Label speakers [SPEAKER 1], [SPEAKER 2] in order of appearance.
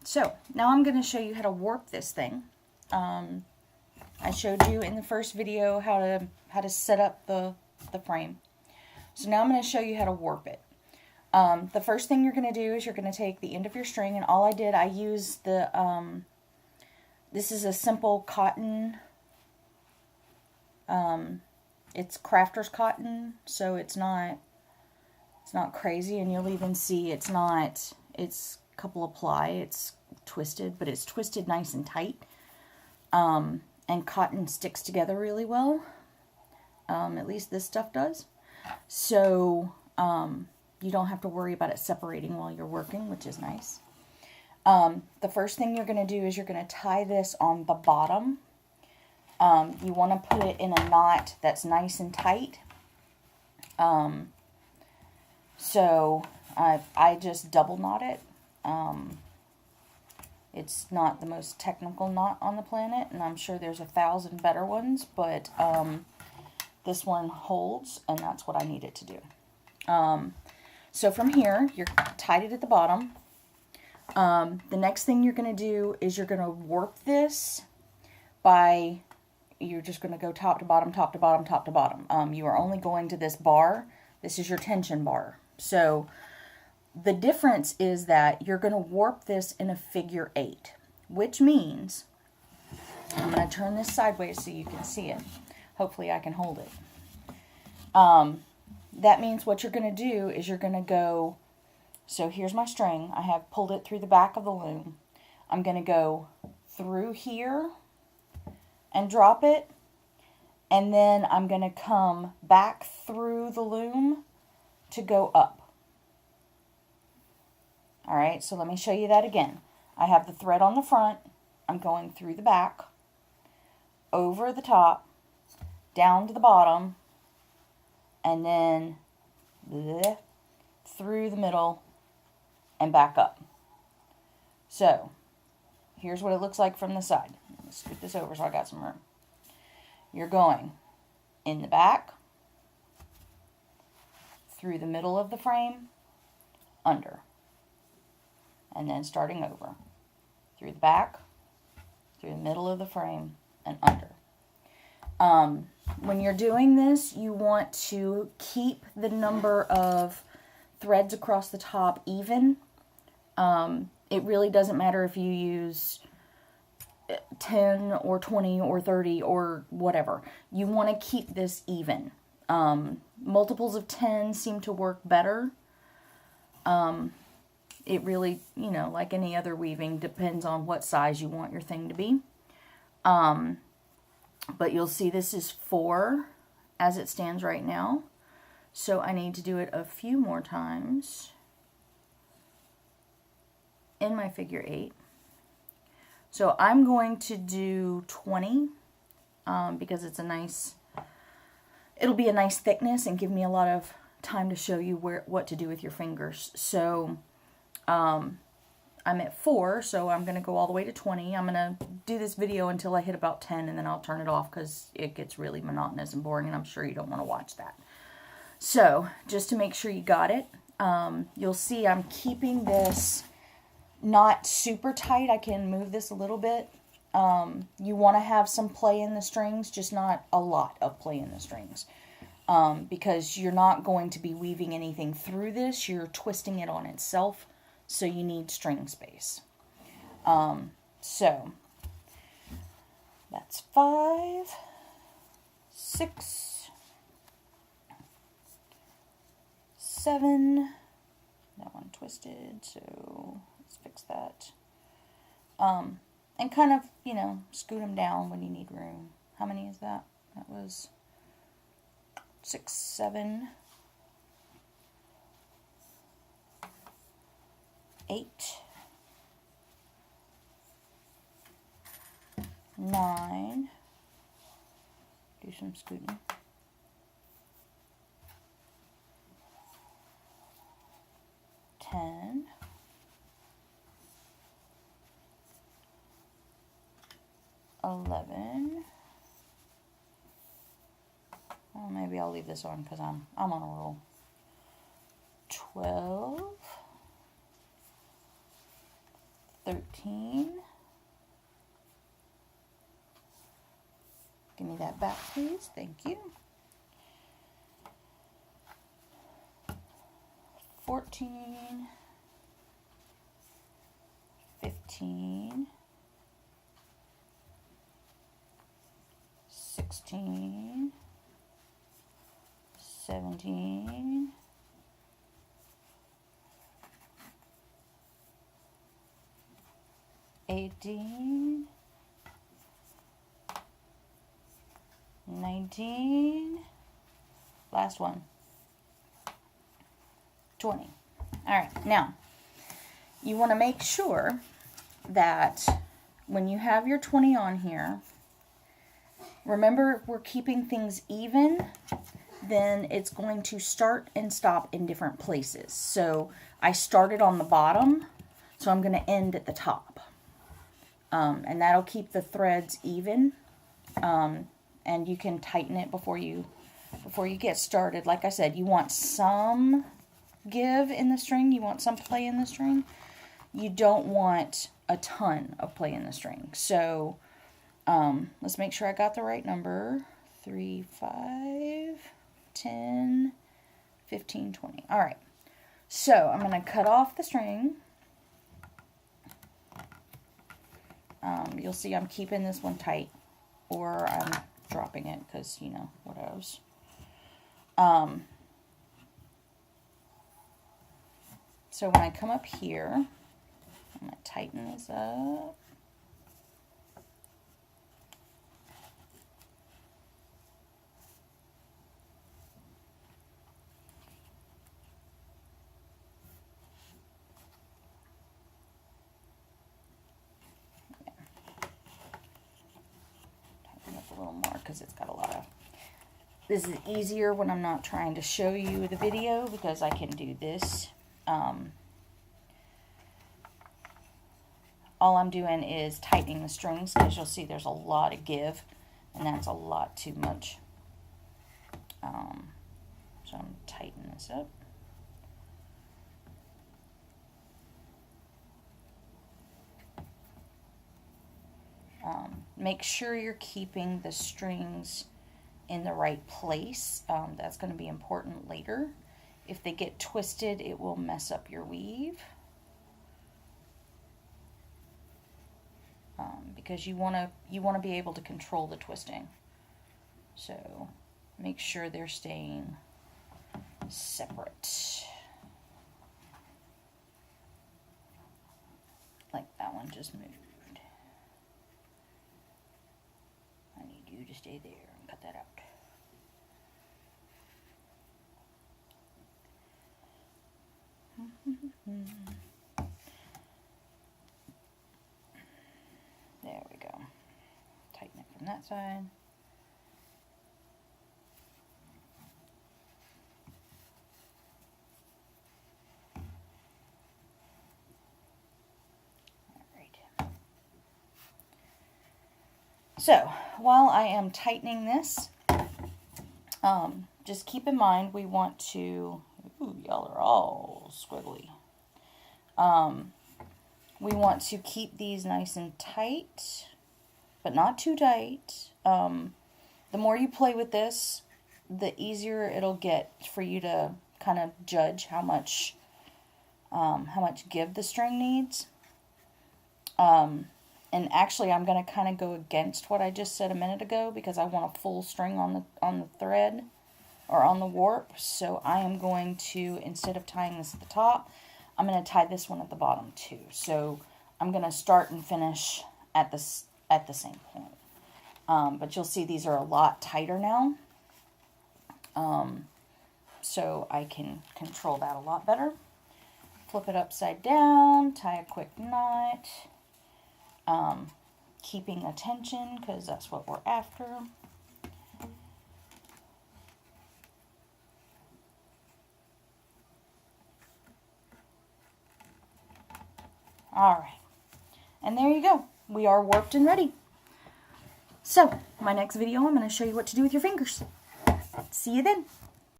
[SPEAKER 1] So now I'm going to show you how to warp this thing. I showed you in the first video how to set up the frame. So now I'm going to show you how to warp it. The first thing you're going to do is you're going to take the end of your string, and all I used the, this is a simple cotton, it's crafter's cotton, so it's not crazy, and you'll even see it's couple of ply, it's twisted, but it's twisted nice and tight, and cotton sticks together really well, at least this stuff does, so you don't have to worry about it separating while you're working, which is nice. The first thing you're going to do is you're going to tie this on the bottom. You want to put it in a knot that's nice and tight. So I just double knot it. It's not the most technical knot on the planet, and I'm sure there's 1,000 better ones, but this one holds, and that's what I need it to do. So from here, you're tied it at the bottom. The next thing you're going to do is you're going to warp this by, you're just going to go top to bottom, top to bottom, top to bottom. You are only going to this bar. This is your tension bar. So the difference is that you're going to warp this in a figure 8, which means, I'm going to turn this sideways so you can see it. Hopefully I can hold it. That means what you're going to do is you're going to go, so here's my string. I have pulled it through the back of the loom. I'm going to go through here and drop it, and then I'm going to come back through the loom to go up. Alright, so let me show you that again. I have the thread on the front, I'm going through the back, over the top, down to the bottom, and then through the middle and back up. So, here's what it looks like from the side. Let's scoot this over so I got some room. You're going in the back, through the middle of the frame, under, and then starting over, through the back, through the middle of the frame, and under. When you're doing this, you want to keep the number of threads across the top even. It really doesn't matter if you use 10 or 20 or 30 or whatever. You want to keep this even. Multiples of 10 seem to work better. It really, you know, like any other weaving, depends on what size you want your thing to be. But you'll see this is 4 as it stands right now. So I need to do it a few more times in my figure 8. So I'm going to do 20 because it's a nice, it'll be a nice thickness and give me a lot of time to show you what to do with your fingers. So I'm at 4, so I'm going to go all the way to 20. I'm going to do this video until I hit about 10, and then I'll turn it off because it gets really monotonous and boring, and I'm sure you don't want to watch that. So, just to make sure you got it, you'll see I'm keeping this not super tight. I can move this a little bit. You want to have some play in the strings, just not a lot of play in the strings. Because you're not going to be weaving anything through this, you're twisting it on itself. So you need string space. So that's 5, 6, 7. That one twisted, so let's fix that. And kind of, you know, scoot them down when you need room. How many is that? That was 6, 7. 8, 9, do some scooting, 10, 11, well, maybe I'll leave this on because I'm on a roll, 12, 13. Give me that back, please. Thank you. 14. 15. 16. 17. 18. 19. Last one. 20. All right, now you want to make sure that when you have your 20 on here, remember we're keeping things even, then it's going to start and stop in different places. So I started on the bottom, so I'm going to end at the top. And that'll keep the threads even. And you can tighten it before you get started. Like I said, you want some give in the string. You want some play in the string. You don't want a ton of play in the string. So let's make sure I got the right number. 3, 5, 10, 15, 20. All right. So I'm going to cut off the string. You'll see I'm keeping this one tight, or I'm dropping it because, you know, what else. So when I come up here, I'm going to tighten this up. Tighten up a little more because it's got a lot of... This is easier when I'm not trying to show you the video because I can do this. All I'm doing is tightening the strings because you'll see there's a lot of give, and that's a lot too much. So I'm tightening this up. Make sure you're keeping the strings in the right place. That's going to be important later. If they get twisted, it will mess up your weave. Because you want to be able to control the twisting. So make sure they're staying separate. Like that one just moved. I need you to stay there and cut that out. There we go. Tighten it from that side. Alright. So, while I am tightening this, just keep in mind we want to... Ooh, y'all are all squiggly. We want to keep these nice and tight, but not too tight. The more you play with this, the easier it'll get for you to kind of judge how much give the string needs. And actually, I'm going to kind of go against what I just said a minute ago because I want a full string on the thread or on the warp. So I am going to, instead of tying this at the top, I'm going to tie this one at the bottom too. So I'm going to start and finish at the same point. But you'll see these are a lot tighter now. So I can control that a lot better. Flip it upside down, tie a quick knot, keeping attention because that's what we're after. Alright, and there you go. We are warped and ready. So, my next video, I'm going to show you what to do with your fingers. See you then.